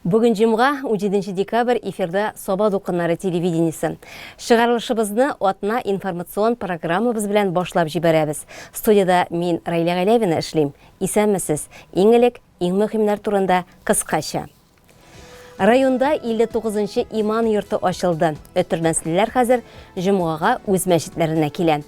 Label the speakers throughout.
Speaker 1: Бүгін жымға 17 декабрь эфирда Соба дұқынары телевидениесі. Шығарылышыбызны отна информацион программабыз білән башлап жибәрәбіз. Студияда мен Райля Галявина эшлим. Исәнмесез, иң элек, иң мөһимнәр турында кыскача. Районда 59-нчы иман йорты ачылды. Өтірнәслеләр хәзер җомгага үз мәчетләренә килә.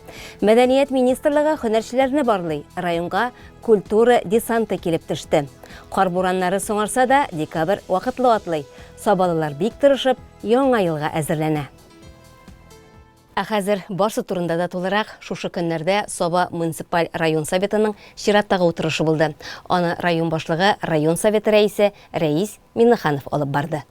Speaker 1: Мәдәният министрлыгы һөнәрчеләрне барлый. Районга культура десанты килеп төште. Кар бураннары соңарса да декабрь вакытлы атлый. Сабалылар бик тырышып, яңа елга әзерләнә. Хәзер барсы турында да тулырак шушы көннәрдә Соба муниципаль район советының чираттагы утырышы булды. Аны район башлыгы, район советы рәисе Рәис Миннаханов алып барды.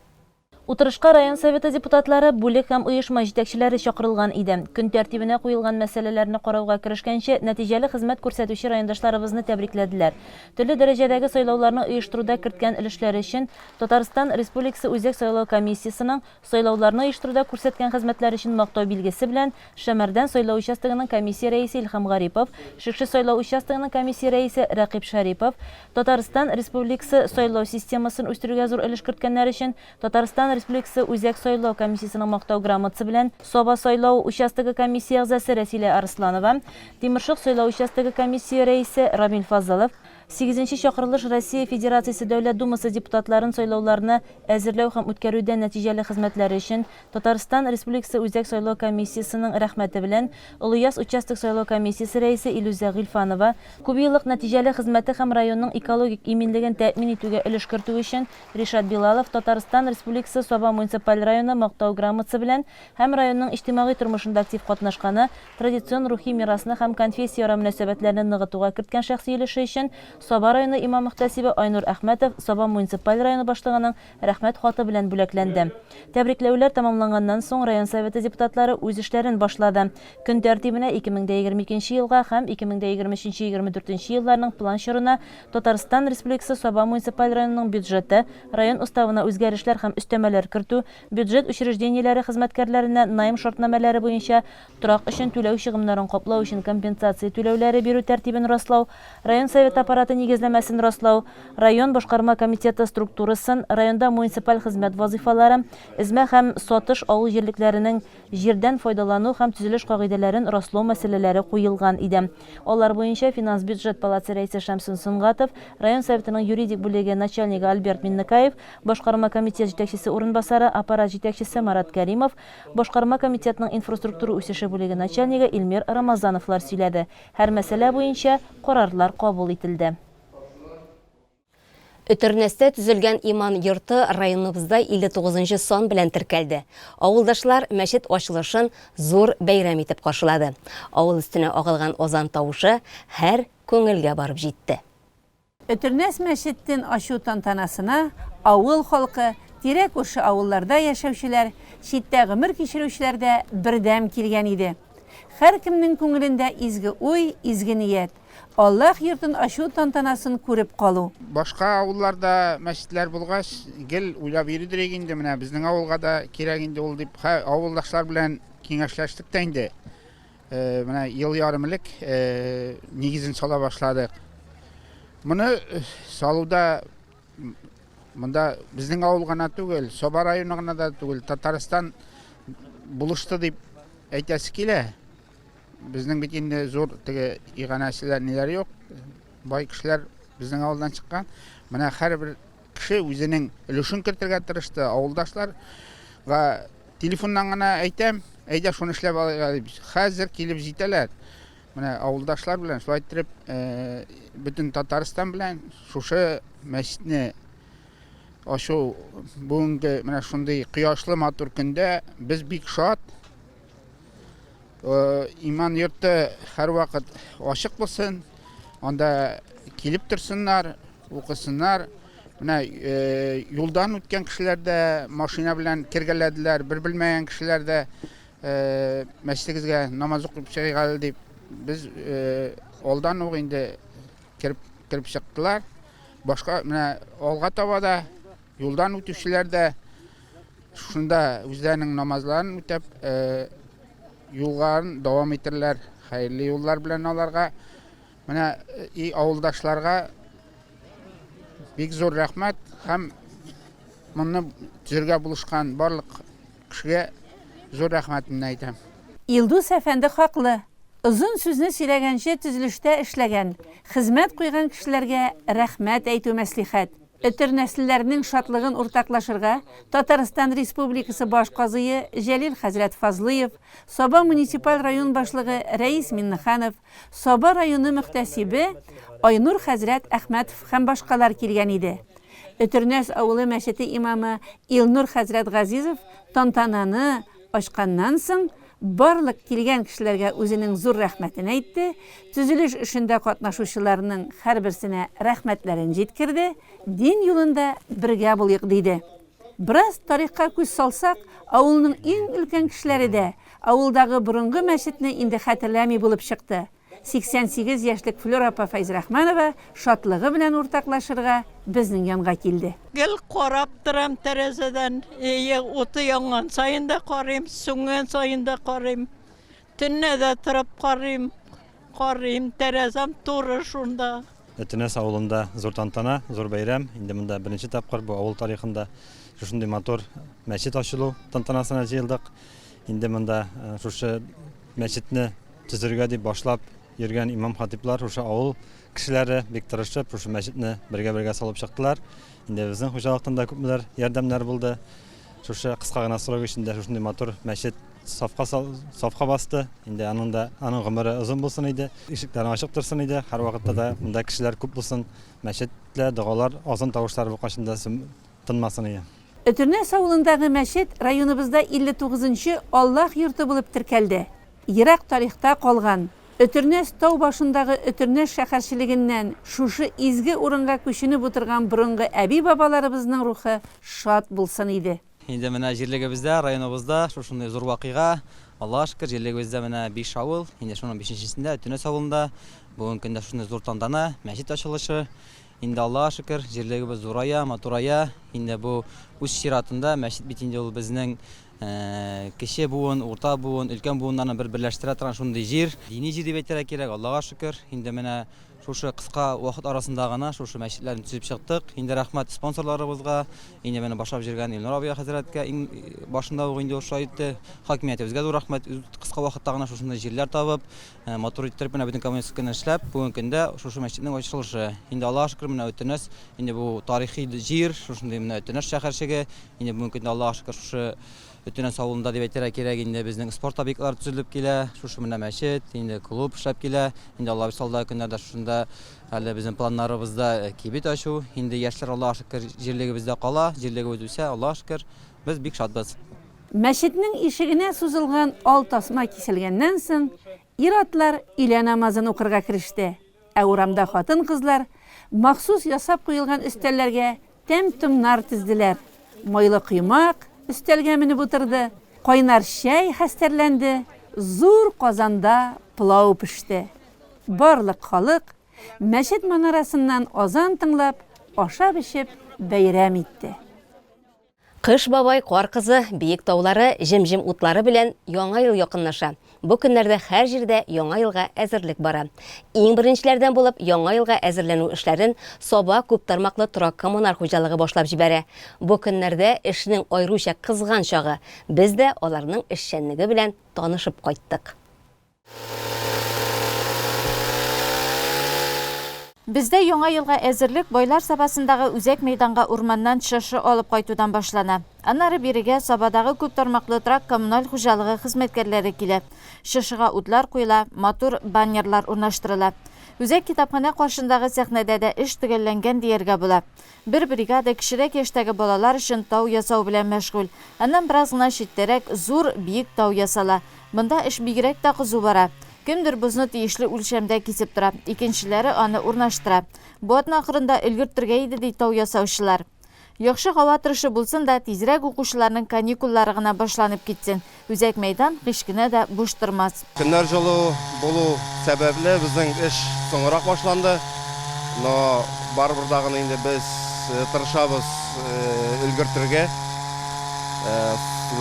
Speaker 2: Утырышка район советы депутатлары бүлек һәм оешма җитәкчеләре чакырылган иде. Көн тәртибенә куелган мәсьәләләрне карауга керешкәнче нәтиҗәле хезмәт күрсәтүче райондашларыбызны тәбрикләделәр. Төрле дәрәҗәдәге сайлауларны оештыруда керткән өлешләре өчен Татарстан Республикасы Үзәк сайлау комиссиясының сайлауларны оештыруда күрсәткән хезмәтләре өчен мактау билгесе белән Шәмәрдән сайлау участогының комиссия рәисе Илһам Гарипов, Шикши сайлау участогының комиссия рәисе Рәкыйп Шәрипов, Татарстан Республикасы сайлау системасын үстерүгә зур өлеш керткәннәр өчен Татарстан Республикасы Үзәк сайлау комиссиясының мактау грамотасы белән Соба сайлау участогы комиссия әгъзасы Рәсилә Арсланова, Тимершык сайлау участогы комиссия рәисе Рамил Фазылов, 8-нче чакырылыш Россия Федерациясе Дәүләт Думасы депутатларын сайлауларны әзерләү һәм үткәрүдә нәтиҗәле хезмәтләре өчен Татарстан Республикасы Үзәк сайлау комиссиясының рәхмәте белән Улыяз участок сайлау комиссиясе рәисе Илүзә Гыйльфанова, күпьеллык нәтиҗәле хезмәте һәм районның экологик иминлеген тәэмин итүгә өлеш кертү өчен Ришат Билалов Татарстан Республикасы Соба муниципаль районы мактау грамотасы белән һәм районның иҗтимагый тормышында актив катнашканы, традицион рухи мирасны һәм конфессия мөнәсәбәтләрне ныгытуга керткән шәхси өлеше өчен Соба районы имам мөхтәсибе Айнур Әхмәтов Соба муниципаль районы башлыгының рәхмәт хаты белән бүләкләнде. Тәбрикләүләр тамамланганнан соң район советы депутатлары үз эшләрен башлады. Көн тәртибенә 2022 елга һәм 2023-2024 елларның план чорына Татарстан Республикасы Соба муниципаль районының бюджеты, район уставына үзгәрешләр һәм өстәмәләр кертү, бюджет учреждениеләре хезмәткәрләренә найм шартнамәләре буенча торак өчен түләү чыгымнарын каплау өчен компенсация түләүләре бирү тәртибен раслау, район совет аппараты нигезләмәсен раслау, район башкарма комитеты структурасын, районда муниципаль хезмәт вазифалары, эзмә һәм сатыш авыл җирлекләренең җирдән файдалану һәм төзелеш кагыйдәләрен раслау мәсьәләләре куелган иде. Алар буенча финанс бюджет палаты рәисе Шәмсин Сөнгатов, район советының юридик бүлеге начальнигы Альберт Миннекаев, башкарма комитет җитәкчесе урынбасары, аппарат җитәкчесе Марат Кәримов, башкарма комитетының инфраструктура үсеше бүлеге начальнигы Илмир Рамазановлар сөйләде. Һәр мәсьәлә буенча карарлар кабул ителде.
Speaker 1: Өтірнәстә түзелгән иман йорты районыбызда 59-нчы сан белән теркәлде. Авылдашлар мәчет ачылышын зур бәйрәм итеп каршылады. Авыл өстенә агылган азан тавышы һәр күңелгә барып җитте.
Speaker 3: Өтірнәс мәчеттен ачу тантанасына авыл халкы, тирә күрше авылларда яшәүчеләр, читтә гомер кичерүчеләр дә бердәм килгән иде. Һәр кемнең күңелендә изге уй, изге ният. Аллаһ йортын ачу тантанасын күреп калу.
Speaker 4: Башка авылларда мәчетләр булгач, гел уйлап йөридек инде, менә безнең авылга да кирәк инде ул дип, авылдашлар белән киңәшләштек тә инде. Менә ел ярым элек нигезен сала башладык. Моны салуда монда безнең авыл гына түгел, Соба районы гына да түгел, Татарстан булышты дип әйтәсе килә. Безнең бит инде зур теге иганәчеләр ниләр юк. Бай кешеләр безнең авылдан чыккан. Менә һәрбер кеше үзенең өлешен кертергә тырышты. Авылдашларга телефоннан гына әйтәм, әйдә шуны эшләп алырга дип. Хәзер килеп җитәләр. Менә авылдашлар белән шулай итеп бөтен Татарстан белән шушы мәчетне ачу бүгенге менә шундый кояшлы матур көндә без бик шат. Иман йорты һәр вакыт ачык булсын, анда килеп торсыннар, укысыннар. Менә юлдан үткән кешеләр дә машина белән кергәләделәр, бер белмәгән кешеләр дә мәчетегезгә намаз укып чыгыгыз дип без алдан ук инде кирип чыктылар. Башка менә алга таба да юлдан үтүчеләр дә шунда үзләренең намазларын үтәп юлларын дәвам итерләр. Хәерле юллар белән аларга, менә авылдашларга бик зур рәхмәт һәм Моны төзергә булышкан барлык кешегә зур рәхмәтемне әйтәм.
Speaker 3: Илдус әфәнде хаклы. Озын сүзне сөйләгәнче төзелештә эшләгән, хезмәт куйган кешеләргә рәхмәт әйтү мәслихәт. Өтер нәселләрнең шатлыгын уртаклашырга Татарстан Республикасы баш казые Җәлил хәзрәт Фазлыев, Саба муниципаль район башлыгы Рәис Миннеханов, Саба районы мөхтәсибе Айнур хәзрәт Әхмәтов һәм башкалар килгән иде. Өтернәс авылы мәчете имамы Илнур хәзрәт Газизов тантананы ачканнан соң барлык килгән кешеләргә үзенең зур рәхмәтен әйтте, төзелеш эшендә катнашучыларның һәрберсенә рәхмәтләрен җиткерде, дин юлында бергә булыйк диде. Бераз тарихка күз салсак, авылның иң өлкән кешеләре дә авылдагы борынгы мәчетне инде хәтерләми булып чыкты. 88 яшьлек Флора апа Файзрахманова шатлыгы белән уртаклашырга безнең янга килде.
Speaker 5: Гел карап торам тәрәзәдән, уты янган сайын да карыйм, сүнгән сайын да карыйм. Төнне дә торып карыйм, тәрәзәм туры шунда.
Speaker 6: Өтенәс авылында зур тантана, зур бәйрәм. Инде монда беренче тапкыр бу авыл тарихында шушындый матур мәчет ачылу тантанасына җыелдык. Инде монда шушы мәчетне төзергә дип башлап йөргән имам-хатиблар, шушы авыл кешеләре бик тырышып, шушы мәчетне бергә салып чыктылар. Инде безнең хуҗалыктан да күпләр ярдәмнәр булды. Шушы кыска гына срок эчендә шушындый матур мәчет сафка басты. Инде аның гомере озын булсын иде, ишекләре ачык торсын иде. Һәр вакытта да монда кешеләр күп булсын. Мәчеттә дугалар, азан тавышлар бу кашында тынмасын иде.
Speaker 3: Өтернәс авылындагы мәчет районыбызда 59-нчы Аллах йорты булып теркәлде. Ерак тарихта калган. Өтернәс тау башындагы Өтернәс шәһәрчелегеннән шушы изге урынга күченеп утырган борынгы әби бабаларыбызның рухы шат булсын иде.
Speaker 7: Инде менә җирлегебездә, районыбызда шушындай зур вакыйга, Аллаһка шөкер, җирлегебездә менә 5 авыл, инде шуның 5-нчесендә Өтернәс авылында бүген көндә шундый зур тантана, мәчет ачылышы. Инде Аллаһка шөкер, җирлегебез зурая, матурая. Инде бу үз чиратында мәчет бит инде ул безнең кеше буын, урта буын, өлкән буыннарны берләштерә торган шундый җир. Дини җир дип әйтергә кирәк, Аллаһка шөкер. Инде менә шушы кыска вакыт арасында гына шушы мәчетләрне төзеп чыктык. Инде рәхмәт спонсорларыбызга, инде менә башлап җиргән Илнур абый хәзрәткә иң башында ук инде ошо әйтте. Хакимиятебезгә зур рәхмәт, кыска вакытта гына шушындай җирләр табып, матур иттереп менә бүтән коммунистик эшләп, бүген көндә шушы мәчетнең ачылышы. Инде Аллаһка шөкер, менә Өтернәс, инде бу тарихи җир, шушындай менә Өтернәс шәһәрчеге, инде бүген көндә Аллаһка шөкер шушы Өтернәс авылында дип әйтергә кирәк, инде безнең спорт объектлары төзелеп килә, шушы менә мәчет, инде клуб эшләп килә. Инде Алла бисалда көннәрдә шушында әле безнең планнарыбызда кибет ачу. Инде яшьләр Аллаһка шөкер җирлегебездә кала, җирлегебез үсә, Аллаһка шөкер. Без бик шатбыз.
Speaker 3: Мәчетнең ишегенә сузылган ал тасма киселгәннән соң ир-атлар илә намазын укырга кереште. Ә урамда хатын-кызлар махсус ясап куелган өстәлләргә тәм-томнар тезделәр. Майлы кыймак өстәлгә менеп утырды, кайнар чәй хәстәрләнде, зур казанда пылау пеште. Барлык халык мәчет манарасыннан азан тыңлап, ашап-эчеп бәйрәм итте.
Speaker 1: Кыш бабай, кар кызы, биек таулары, җем-җем утлары белән яңа ел якынлаша. Бу көннәрдә һәр җирдә яңа елга әзерлек бара. Иң беренчеләрдән булып яңа елга әзерләнү эшләрен Саба күп тармаклы торак коммуналь хуҗалыгы башлап җибәрә. Бу көннәрдә эшнең айруча кызган чагы. Без дә аларның эшчәнлеге белән танышып кайттык.
Speaker 2: Бездә яңа елга әзерлек Байлар Сабасындагы үзәк мәйданга урманнан шышы алып кайтудан башлана. Аннары бирегә Сабадагы күп тармаклы торак коммуналь хуҗалыгы хезмәткәрләре килә. Шышыга утлар куела, матур баннерлар урнаштырыла. Үзәк китапхана каршындагы сәхнәдә дә эш төгәлләнгән дияргә була. Бер бригада кечерәк яшьтәге балалар өчен тау ясау белән мәшгуль. Аннан бераз гына читтәрәк зур биек тау ясала. Монда эш бигрәк тә кызу бара. Кемдер бозны тиешле үлчәмдә кисеп тора, икенчеләре аны урнаштыра. Бу атна ахырында өлгертергә иде ди тау ясаучылар. Яхшы һава торышы булсын да, тизрәк укучыларның каникуллары гына башланып китсен. Үзәк мәйдан кышкына да буш тормас.
Speaker 8: Көннәр җылы булу сәбәпле безнең эш соңрак башланды. Но барыбер да гына инде без тырышабыз өлгертергә.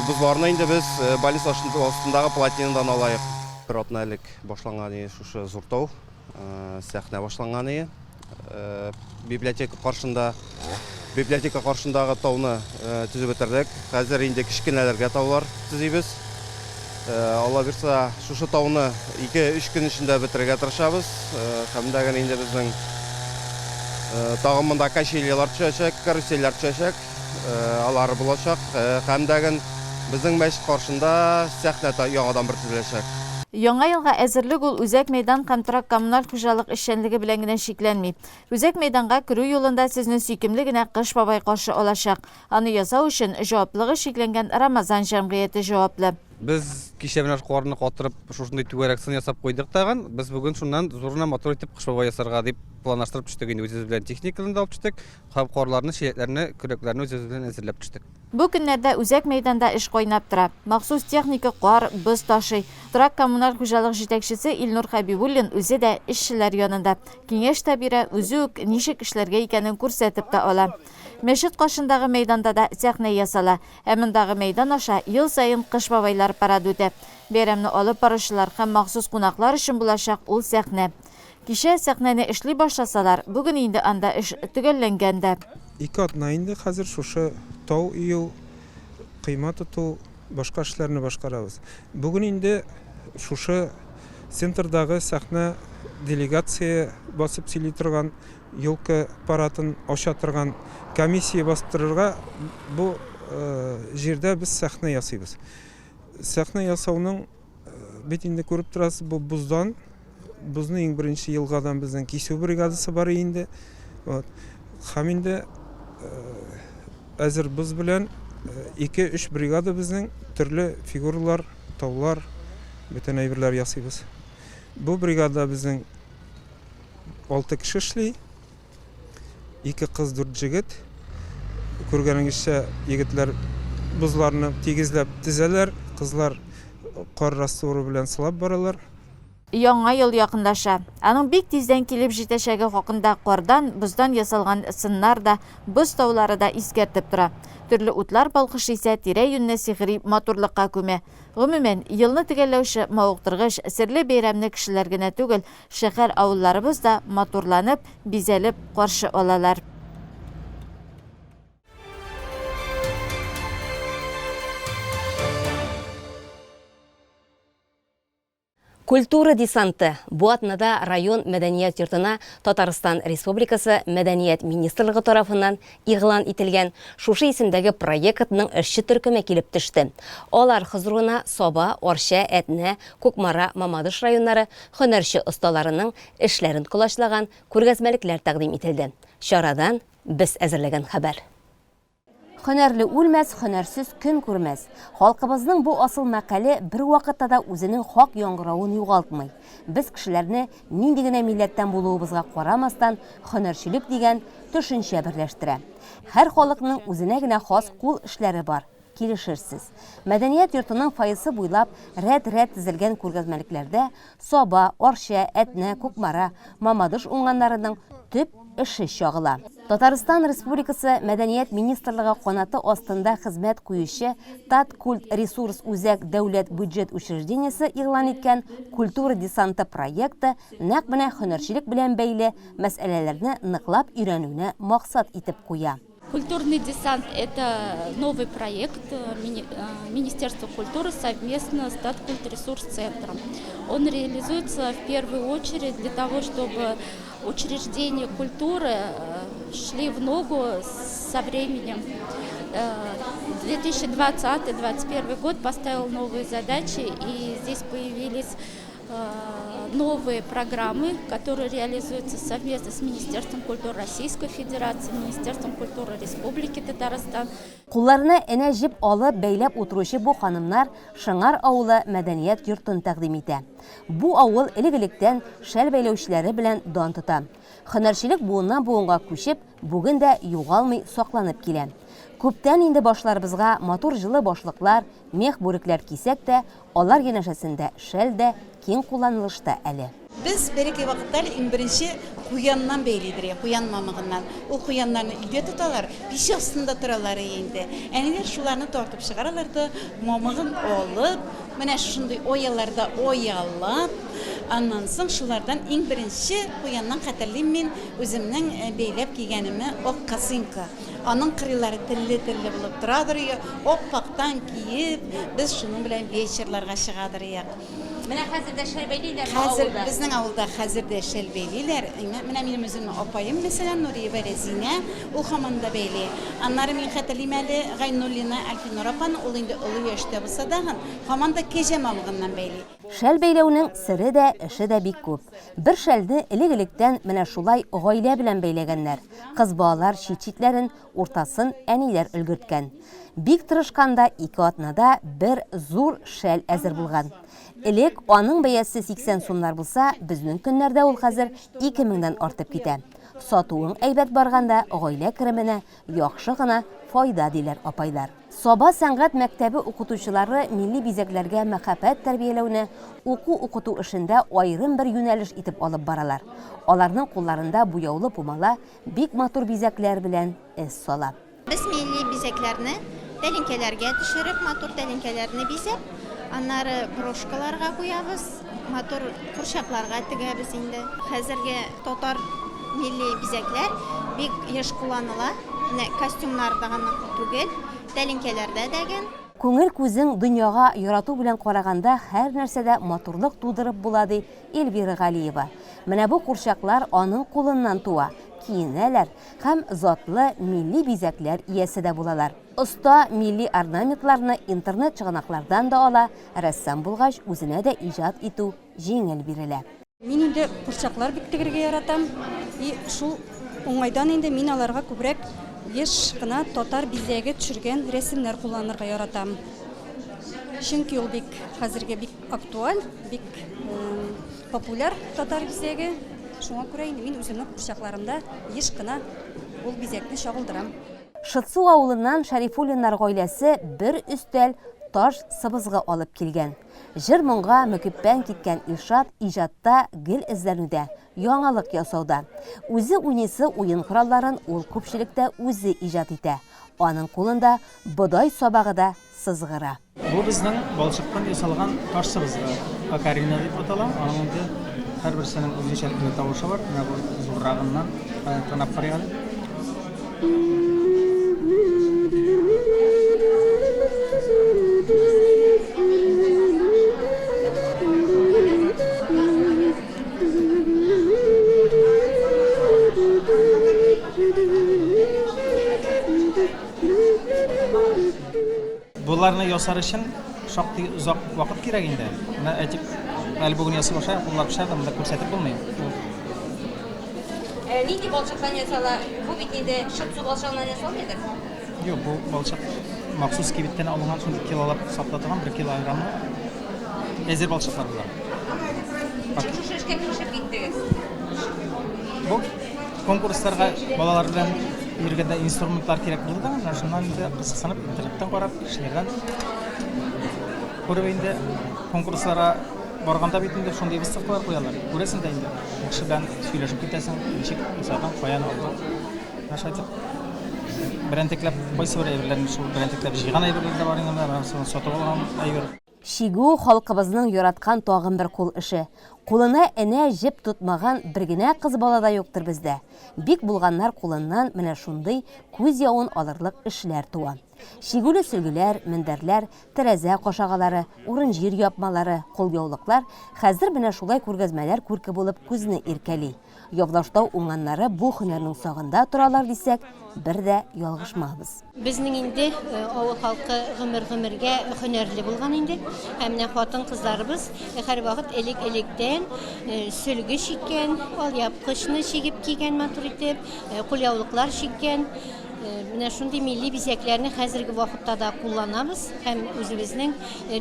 Speaker 8: Бузларны инде без больница астындагы плотинадан алайык. Bir atnalik başlanğan şuşu Zurtov, səhne başlanğan. Biblioteka qarşında библиотека каршындагы тауны төзеп бетердек. Хәзер инде кичкенәләргә таулар төзибез. Алла бирсә, шушы тауны 2-3 көн эчендә бетерергә тырышабыз. Һәм дә инде безнең тагын монда качелилар төшәчәк, карусельләр төшәчәк. Алар булачак. Һәм дә безнең мәчет каршында сәхнә яңадан бер төзеләчәк.
Speaker 2: Яңа елга әзерлек ул үзәк мәйдан һәм коммуналь хуҗалык эшчәнлеге белән генә шикләнми. Үзәк мәйданга керү юлында сезне сөйкемле генә Кыш бабай каршы алачак. Аны ясау өчен җаваплыгы шикләнгән Рамазан җәмгыяте җаваплы.
Speaker 7: Без кичә белән карны катырып шушындай түгәрәксен ясап куйдык тагын. Без бүген шуннан зурына мотор итеп Кыш бабай ясарга дип планлаштырып төштек инде үзебез белән техниканы да алып төштек. Һәм карларны, чиләкләрне, көрәкләрне үзебез белән әзерләп төштек.
Speaker 2: Бу көннәрдә үзәк мәйданда эш кайнап тора. Махсус техника кар, боз ташый. Торак коммуналь хуҗалык җитәкчесе Илнур Хәбибуллин үзе дә эшчеләр янында. Киңәш тә бирә, үзе үк ничек эшләргә икәнен күрсәтеп тә ала. Мәчет каршындагы мәйданда да сәхнә ясала. Ә мондагы мәйдан аша ел сайын Кыш бабайлар парады үтә. Бәйрәмне алып баручылар һәм махсус кунаклар өчен булачак ул сәхнә. Кичә сәхнәне эшли башласалар, бүген инде анда эш төгәлләнгән дә.
Speaker 9: 2 атна инде хәзер шушы тау ию, кыйма тоту, башка эшләрне башкарабыз. Бүген инде шушы центрдагы сәхнә делегация басып сөйли торган, елка паратын ача торган комиссия бастырырга бу җирдә без сәхнә ясыйбыз. Сәхнә ясауның бит инде күреп торасыз, бу буздан, бузны иң беренче елгадан безнең кисү бригадасы бар инде. Һәм инде әзер без белән 2-3 бригада безнең төрле фигуралар, таулар, бөтен әйберләр ясыйбыз. Бу бригада безнең 6 кеше эшли, 2 кыз, 4 җегет. Күргәнегезчә, егетләр бузларны тигезләп тезәләр, кызлар кар растворы белән сылап баралар.
Speaker 2: Яңа ел якындаша. Аның бик тиздән килеп җитәчәге хакында кардан, боздан ясалган сыннар да, боз таулары да искәртеп тора. Төрле утлар балкышы исә тирә-юньне сихри матурлыкка күмә. Гомумән, елны төгәлләүче мавыктыргыч, серле бәйрәмне кешеләр генә түгел, шәһәр авылларыбыз да матурланып, бизәлеп каршы алалар.
Speaker 1: Культура десанты. Бу атнада район мәдәният йортына Татарстан Республикасы Мәдәният министрлыгы тарафыннан игълан ителгән шушы исемдәге проектның эшче төркеме килеп төште. Алар хозуруна Саба, Орча, Әтнә, Кукмара, Мамадыш районнары һөнәрче осталарының эшләрен кулашлаган күргәзмәлекләр тәкъдим ителде. Шарадан без әзерләгән хәбәр. Һөнәрле үлмәс, һөнәрсез көн күрмәс. Халкыбызның бу асыл мәкале бер вакытта да үзенең хак яңгыравын югалтмый. Без кешеләрне нинди генә милләттән булуыбызга карамастан, һөнәрчелек дигән төшенчә берләштерә. Һәр халыкның үзенә генә хас кул эшләре бар. Килешерсез. Мәдәният йортының файысы буйлап рәт-рәт тезелгән күргәзмәлекләрдә Саба, Орча, Әтнә, Кукмара, Мамадыш уңганнарының төп эше чагыла. Татарстан Республикасы Мәдәният министрлыгы канаты астында хезмәт куючы Таткульт ресурс үзәк дәүләт бюджет учреждениесе игълан иткән культура десанты проекты нәкъ менә һөнәрчелек белән бәйле мәсьәләләрне ныклап өйрәнүне максат итеп куя.
Speaker 10: Культурный десант – это новый проект Министерства культуры совместно с Таткульт ресурс-центром. Он реализуется в первую очередь для того, чтобы учреждения культуры шли в ногу со временем. 2020-2021 год поставил новые задачи, и здесь появились новые программы, которые реализуются совместно с Министерством культуры Российской Федерации, Министерством культуры Республики Татарстан.
Speaker 1: Кулларына әнә җеп алып бәйләп утыручы бу ханымнар Шыңар авылы мәдәният йортын тәкъдим итә. Бу авыл элек-электән шәл бәйләүчеләре белән дан тота. Һөнәрчелек буыннан буынга күчеп, бүген дә югалмый сакланып килә. Күптән инде башларыбызга матур җылы башлыклар, мех бүрекләр кисәк тә, алар янәшәсендә шәл дә киң кулланылышта әле.
Speaker 11: Biz bereki vakitlerde en birinci kuyandan beylidir, kuyan mamağından. O kuyanlarını ilde tutarlar, bir şey aslında turalar indi. Eniler şularını tortup çıkarırlardı, mamağın olup, mene şunday oyalarda oyalap, ondan sonra şulardan en birinci kuyandan hatırlayayım ben özümden beylep giygenimi o kasinka. Аның кырыйлары телле булып торадыр. Оппактан киеп, без шуның белән вечерларга чыгадыр.
Speaker 1: Менә хәзер дә шәл бәйлиләр
Speaker 11: Хәзер безнең авылда хәзер дә шәл бәйлиләр. Менә минем үземнең апаем мәсәлән Нурия Бәрәзинә, ул һаман да бәйли. Аннары мин хәтерлим әле Гайнуллина Альфинур апаны, ул инде олы яшьтә булса да һаман да кәҗә мамыгыннан бәйли.
Speaker 1: Шәл бәйләүнең сыры да, эше дә бик күп. Бер шәлне элек-электән менә шулай гаилә белән бәйләгәннәр. Кыз балалар чит-читләрен, уртасын әниләр өлгерткән. Бик тырышканда 2 атнада бер зур шәл әзер булган. Элек аның бәясе 80 сумнар булса, безнең көннәрдә ул хәзер 2000-дән артып китә. Сатуың әйбәт барганда гаилә кеременә яхшы гына файда диләр апайлар. Саба сәнгать мәктәбе укытучылары милли бизәкләргә мәхәббәт тәрбияләүне уку-укыту эшендә аерым бер юнәлеш итеп алып баралар. Аларның кулларында буяулы пумала бик матур бизәкләр белән эс сала.
Speaker 12: Без милли бизәкләрне тәлинкәләргә төшереп, матур тәлинкәләрне бизәп, аннары брошкаларга куябыз, матур курчакларга тегәбез инде. Хәзерге татар милли бизәкләр бик еш кулланыла. Костюмнарда гына түгел, тәлинкәләрдә дәген.
Speaker 1: Күңел күзең дөньяга ярату белән караганда һәр нәрсәдә матурлык тудырып була ди Эльвира Галиева. Менә бу курчаклар аның кулыннан туа, киенәләр һәм затлы милли бизәкләр иясе дә булалар. Оста милли орнаментларны интернет чыганаклардан да ала, рәссам булгач үзенә дә иҗат итү җиңел бирелә.
Speaker 13: Мин инде курчаклар бик тегергә яратам. Шул уңайдан инде мин аларга күбрәк еш кына татар бизәге төшергән рәсемнәр кулланырга яратам. Чөнки ул бик хәзергә бик актуаль, бик популяр татар бизәге. Шуңа күрә инде мин үземнең курчакларымда еш кына ул бизәкне чагылдырам.
Speaker 1: Шытсу авылыннан Шәрифуллиннар гаиләсе бер өстәл таш сыбызгы алып килгән. Җыр-моңга мөкиббән киткән Илшат иҗатта гел эзләнүдә, яңалык ясауда. Үзе уйныйсы уен коралларын ул күпчелектә үзе иҗат итә. Аның кулында бодай сабагы да сызгыра.
Speaker 14: Бу безнең балчыктан ясалган таш сыбызгы. Акарина дип атала. Аның инде һәрберсенең үзенчәлекле тавышы бар. Менә бу зуррагыннан тыңлап карыйгыз. Буларны ясар өчен шактый узак вакыт кирәк инде. Менә әйтик, әле бүген ясый башлап, булар пешерде, монда күрсәтеп булмый.
Speaker 1: Нинди балчыктан ясала? Бу бит инде шытсу балчыгыннан ясалмыйдыр?
Speaker 14: Юк, бу балчык махсус кибеттән алынган, шундый килолап саклатылган 1 килограммы әзер балчыклар булар.
Speaker 1: Шушы эшкә кирешеп киттегез.
Speaker 14: Бу конкурсларга балалар белән йөргәндә инструментлар кирәк булды да, шуннан инде кызыксынып интернеттан карап, кешеләрдән күреп инде конкурсларга барганда бит инде шундый выставкалар куялар. Күрәсең дә инде. Кеше белән сөйләшеп китәсең, ничек мисалдан каян алды. Нашайтып брендекләп кайсы бер әйберләрне шул брендекләп җыйган әйберләр дә бар инде, менә сатып алган әйбер.
Speaker 1: Шигу халкыбызның яраткан тагын бер кул эше. Кулына энә җеп тотмаган бер генә кыз бала да юктыр бездә. Бик булганнар кулыннан менә шундый күз явын алырлык эшләр туа. Шигуле сөлгеләр, мендәрләр, тәрәзә кашагалары, урын җир япмалары, кулъяулыклар хәзер менә шулай күргәзмәләр күрке булып күзне иркәли. Явлаштау уңганнары бу һөнәрнең сагында торалар дисәк, бер дә ялгышмабыз.
Speaker 12: Безнең инде авыл халкы гомергә һөнәрле булган инде. Һәм менә хатын-кызларыбыз һәрвакыт элек-электән сөлге чиккән, алъяпкычны чигеп кигән матур итеп, кулъяулыклар чиккән. Менә шундый милли бизәкләрне хәзерге вакытта да кулланабыз һәм үзебезнең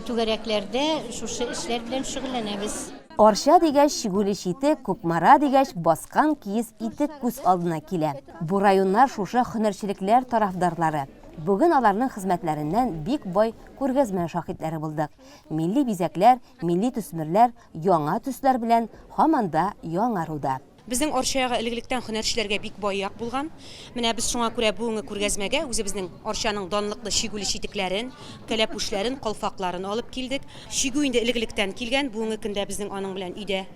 Speaker 12: түгәрәкләрдә шушы эшләр белән шөгыльләнәбез.
Speaker 1: Арча дигәч Шигуле чите, Күкмара дигәч баскан киез итек күз алдына килә. Бу районнар шушы һөнәрчелекләр тарафдарлары. Бүген аларның хезмәтләреннән бик бай күргәзмә шаһитләре булдык. Милли бизәкләр, милли төсмерләр яңа төсләр белән һаманда яңаруда.
Speaker 15: Безнең Арчага элек-электән һөнәрчеләргә бик бай як булган. Менә без шуңа күрә бүгенге күргәзмәгә үзебезнең Арчаның данлыклы Шигуле читекләрен, кәләпүшләрен, калфакларын алып килдек. Шигу инде элек-электән килгән, бүгенге көндә безнең аның белән өйдә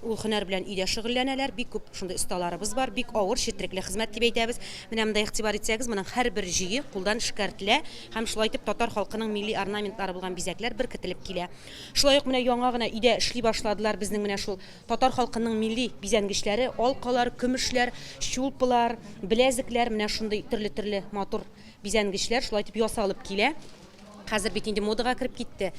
Speaker 15: ул һөнәр белән өйдә шөгыльләнәләр. Бик күп шундый осталарыбыз бар. Бик авыр, четерекле хезмәт дип әйтәбез. Менә монда игътибар итсәгез, моның һәрбер җые кулдан эшкәртелә һәм шулай итеп татар халкының милли орнаментлары булган бизәкләр беркетелеп килә. Шулай ук менә яңа гына өйдә эшли башладылар безнең менә шул татар халкының милли бизәнгечләре, алкалар, көмешләр, чулпылар, беләзекләр, менә шундый төрле матур бизәнгечләр шулай итеп ясалып килә. Хәзер бит инде модага кирип китте.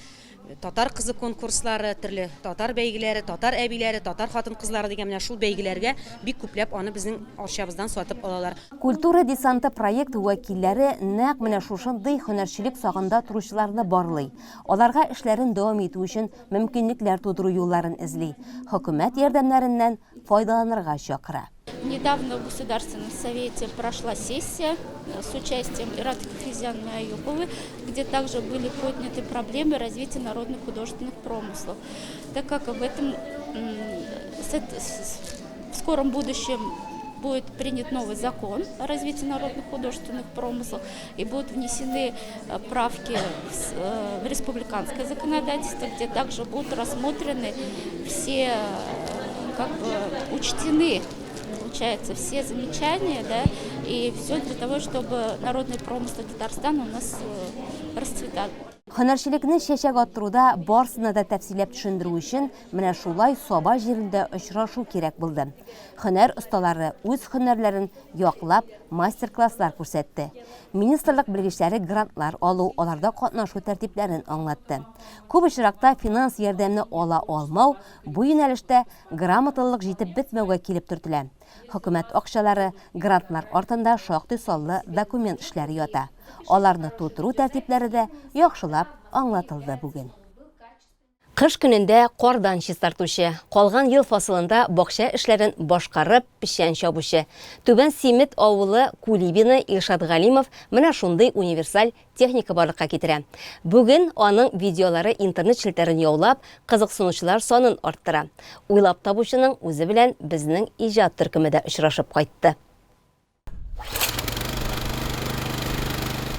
Speaker 15: Татар кызы конкурслары, төрле татар бәйгеләре, татар әбиләре, татар хатын кызлары дигән менә шул бәйгеләргә бик күпләп аны безнең арчабыздан сатып алалар.
Speaker 1: Культура десанты проект вәкилләре нәкъ менә шушындый һөнәрчелек сагында торучыларны барлый. Аларга эшләрен дәвам итү өчен мөмкинлекләр тудыру юлларын эзли. Хөкүмәт ярдәмнәреннән файдаланырга чакыра.
Speaker 10: Недавно в Государственном совете прошла сессия с участием Ираты Кахизяна Аюповой, где также были подняты проблемы развития народных художественных промыслов. Так как в скором будущем будет принят новый закон о развитии народных художественных промыслов и будут внесены правки в республиканское законодательство, где также будут рассмотрены все, учтены, получается, все замечания, да, и все для того, чтобы народные промыслы Татарстана у нас расцветали.
Speaker 1: Һөнәрчелекне чәчәк аттыруда барсына да тәфсилләп төшендерү өчен менә шулай Саба җирендә очрашу кирәк булды. Һөнәр осталары үз һөнәрләрен яклап мастер-класслар күрсәтте. Министрлык белгечләре грантлар алу, аларда катнашу тәртипләрен аңлатты. Күп очракта финанс ярдәмне ала алмау бу юнәлештә грамоталык җитеп бетмәүгә килеп төртелә. Хөкүмәт акчалары, грантлар артында шактый саллы документ эшләре ята. Аларны тутыру тәртипләре дә яхшылап аңлатылды бүген. Кыш көнендә кардан чистартучы, калган ел фасылында бакча эшләрен башкарып печән чабучы. Түбән Симит авылы Кулибины Илшат Галимов менә шундый универсаль техника барлыкка китерә. Бүген аның видеолары интернет челтәрен яулап, кызыксынучылар санын арттыра. Уйлап табучының үзе белән безнең иҗат төркеме дә очрашып кайтты.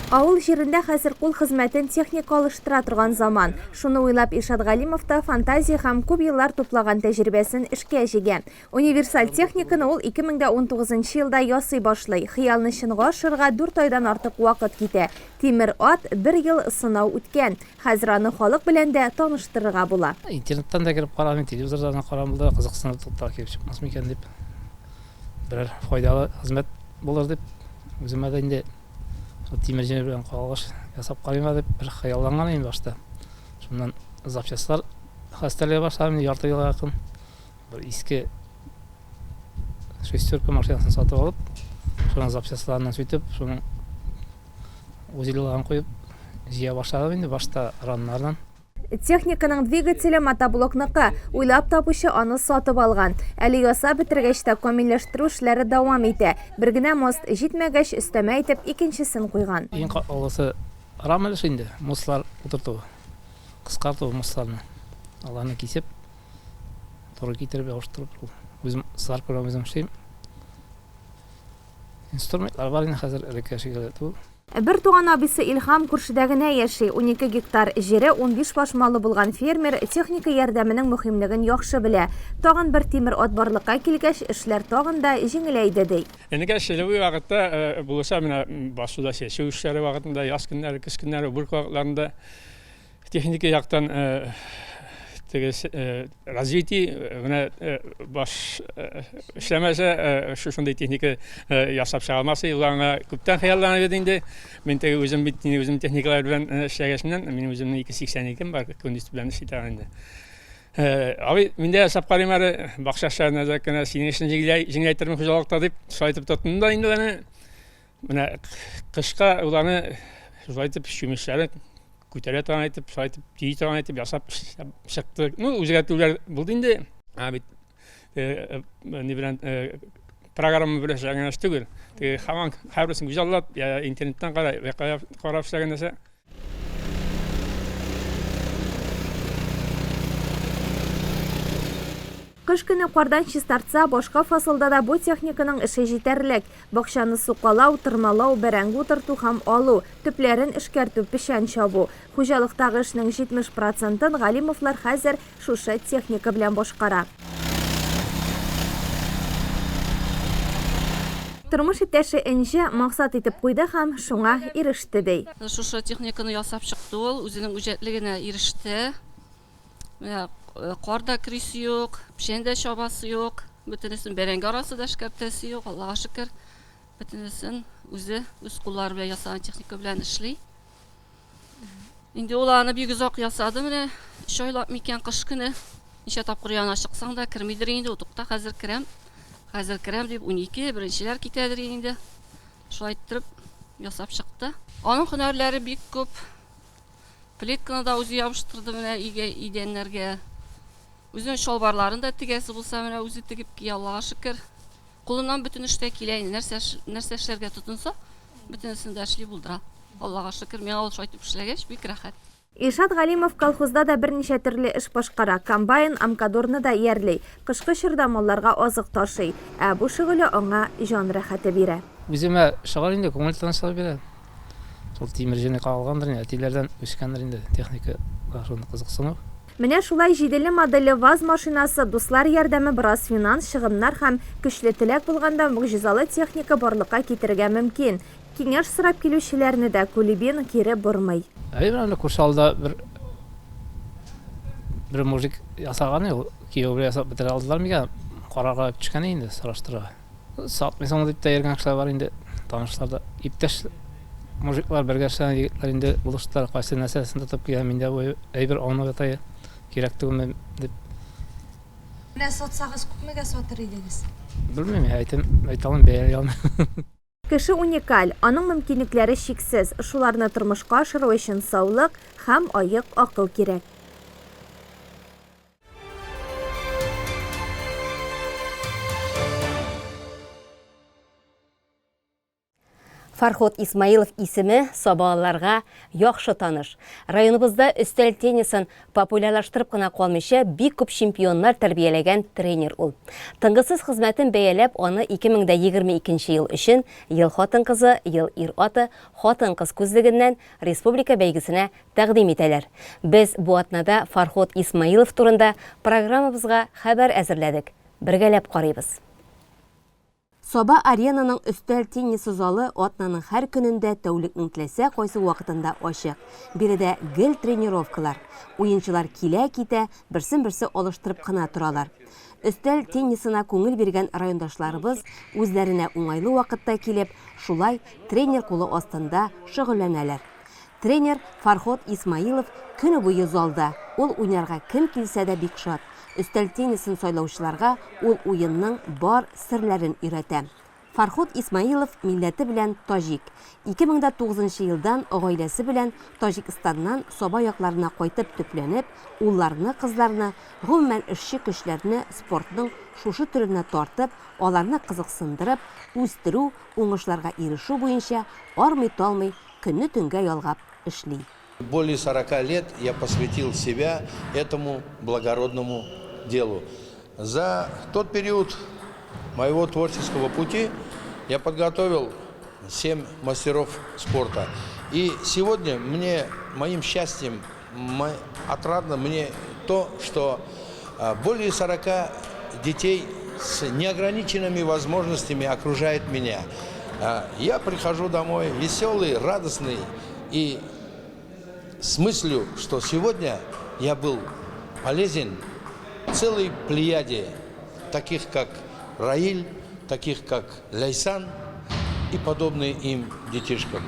Speaker 16: Авыл җирендә хәзер кул хезмәтен техника алыштыра торган заман. Шуны уйлап Илшат Галимов та фантазия һәм күп еллар туплаган тәҗрибәсен эшкә җигә. Универсаль техниканы ул 2019 елда ясый башлый. Хыялны чынга ашырга 4 айдан артык вакыт китә. Тимер ат 1 ел сынау үткән. Хәзер аны халык белән дә таныштырырга була.
Speaker 14: Интернеттан да кирип карадым, телевизордан карадым, кызыксынып туктап килеп чыкмас микән дип. Бер файдалы хезмәт булыр дип үземә дә инде тимер җимер белән калгыш ясап карыйм дип бер хыялланган идем башта. Шуннан запчастлар хәстәләгә башладым, ярты елга якын. Бер иске шестерка машинасын сатып алып, шуның запчастларынан сүтеп, шуның үзелгән куеп җыя башладым инде башта раннардан.
Speaker 16: Техниканың двигателе мотоблокныкы, уйлап табучы аны сатып алган. Әле ясап бетергәч тә камилләштерү эшләре дәвам итә. Бер генә мост җитмәгәч, өстәмә итеп икенчесен куйган.
Speaker 14: Иң катлысы рамел инде, мостлар утырту. Кыскарту мостларны. Аларны кисеп, туры китереп яштырып, үзем сар көрәм үзем эшлим. Инструментлар бар инде хәзер элекке шикелле.
Speaker 16: Бер туган абысы Илһам күршедәгенә яши. 12 гектар җире 15 баш малы булган фермер техника ярдәменең мөһимлеген яхшы белә. Тагын бер тимер ат барлыкка килгәч, эшләр тагын да җиңеләйде ди.
Speaker 17: Энегә шелеви вакытта булса менә башуда чәчү эшләре вакытында, яз көннәре, кыш көннәре, бу вакытларында техника яктан развитие менә баш эшләмәсә шушындый техника ясап чыга алмасы, уларга күптән хыялланып иде инде. Мен теге үзем бит үзем техникалар белән эшләгәннән, минем үземнең 282 бар, көндез белән эшләтәм инде. Abi миндә ясап карыйм әле бакча эшләренә дә кенә синең эшне җиңеләйтермен хуҗалыкта дип шайтып тотындым да инде аны. Менә кышка уларны шулай итеп чүмешләре күтәрә торган итеп, шулай итеп җый торган итеп ясап чыкты. Үзгәртүләр булды инде. Бит ни белән программа белән эшләгән эш түгел. Һаман һәрберсен güzellәп, интернеттан карап эшләгән нәрсә.
Speaker 16: Кыш көне кардан чистартса, башка фасылда да бу техниканың эше җитәрлек. Бакчаны сукалау, тырмалау, бәрәңге утырту һәм алу, төпләрен эшкәртү, печән чабу. Хуҗалыктагы эшнең 70%-ын Галимовлар хәзер шушы техника белән башкара. Тормыш иптәше Энҗе максат итеп куйды һәм шуңа иреште ди.
Speaker 18: Шушы техниканы ясап чыкты ул, үзенең үҗәтлегенә иреште. Карда крисе юк, пешәндә чабасы юк, бөтенесен бәрәңге арасы да шкаптәсе юк, Аллаһка шөкер. Бөтенесен үзе үз куллары белән ясаган техника белән эшли. Инде ул аны бик озак ясады, менә 3 айлап микән кыш көне. Ничә тапкыр яна чыксаң да кермидер инде, утыкта хәзер керәм дип 12 беренчеләр китәдер инде. Шулай итеп ясап чыкты. Аның һөнәрләре бик күп. Плитканы да үзе ябыштырды менә идәннәргә. Үзенең шалбарларын да тигәсе булса менә үзе тигеп кия, Аллаһка шөкер. Кулыннан бөтен эштә килә, нәрсә эшләргә тотынса, бөтенесен дә эшли булдыра. Аллаһка шөкер, миңа ул шайтып эшләгәч бик рәхәт.
Speaker 16: Ишат Галимов колхозда да берничә төрле эш башкара. Комбайн, амкадорны да иярлый. Кышкы чорда малларга азык ташый. Ә бу шөгыле аңа җан рәхәте бирә.
Speaker 19: Үземә шагал инде күңел тынычлыгы бирә. Шул тимер җене калгандыр инде, әтиләрдән үскәндер инде техника шуны кызыксыну.
Speaker 16: Менә шулай 7 модельле ВАЗ машинасы дуслар ярдәме бераз финанс чыгымнар һәм көчле теләк булганда мөгъҗизалы техника барлыкка китерергә мөмкин. Киңәш сорап килүчеләрне дә Кулибин кире бормый.
Speaker 19: Әйберле Куршалда бер мужик ясаган, кияү белән ясап бетерә алдылар микән? Карарга төшкән инде, сораштыра. Сатмыйсың дип тә йөргән кешеләр бар инде, танышларда. Иптәш мужиклар бергә эшләгән егетләр инде булыштылар, кайсы нәрсәсен тотып килгән, миндә бу әйбер аны тая кирәк түгелме дип.
Speaker 20: Менә сатсагыз күпмегә сатыр идегез?
Speaker 19: Белмим, әйтәм бәя алмыйм.
Speaker 16: Кеше уникаль, аның мөмкинлекләре чиксез. Шуларны тормышка ашыру өчен саулык һәм аек акыл кирәк.
Speaker 1: Фархот Исмаилов исеме сабаларга яхшы таныш. Районыбызда өстәл теннисын популярлаштырып кына калмыйча, бик күп чемпионнар тәрбияләгән тренер ул. Тынгысыз хезмәтен бәяләп, аны 2022 ел өчен ел хатын-кызы, ел ир-аты, хатын-кыз күзлегеннән республика бәйгесенә тәкъдим итәләр. Без бу атнада Фархот Исмаилов турында программабызга хәбәр әзерләдек. Бергәләп карыйбыз. Саба аренаның өстәл теннисы залы атнаның һәр көнендә тәүлекнең теләсә кайсы вакытында ачык. Биредә гел тренировкалар. Уенчылар килә-китә, берсен-берсе алыштырып кына торалар. Өстәл теннисына күңел биргән райондашларыбыз үзләренә уңайлы вакытта килеп, шулай тренер кулы астында шөгыльләнәләр. Тренер Фархот Исмаилов көне буе залда. Ул уйнарга кем килсә дә бик шат. Өстәл теннисын сайлаучыларга ул уенның бар серләрен өйрәтә. Фархот Исмаилов милләте белән таҗик. 2009 елдан гаиләсе белән Таҗикстаннан Саба якларына кайтып төпләнеп, улларны, кызларны, гомумән эшче кешеләрне спортның шушы төренә тартып, аларны кызыксындырып, үстерү, уңышларга ирешү буенча армый-талмый көнне-төнгә ялгап эшли.
Speaker 21: Более 40 лет я посвятил себя этому благородному делу. За тот период моего творческого пути я подготовил 7 мастеров спорта. И сегодня моим счастьем, отрадно мне то, что более 40 детей с неограниченными возможностями окружает меня. Я прихожу домой веселый, радостный и с мыслью, что сегодня я был полезен целой плеяде, таких как Раиль, таких как Лейсан и подобные им детишкам.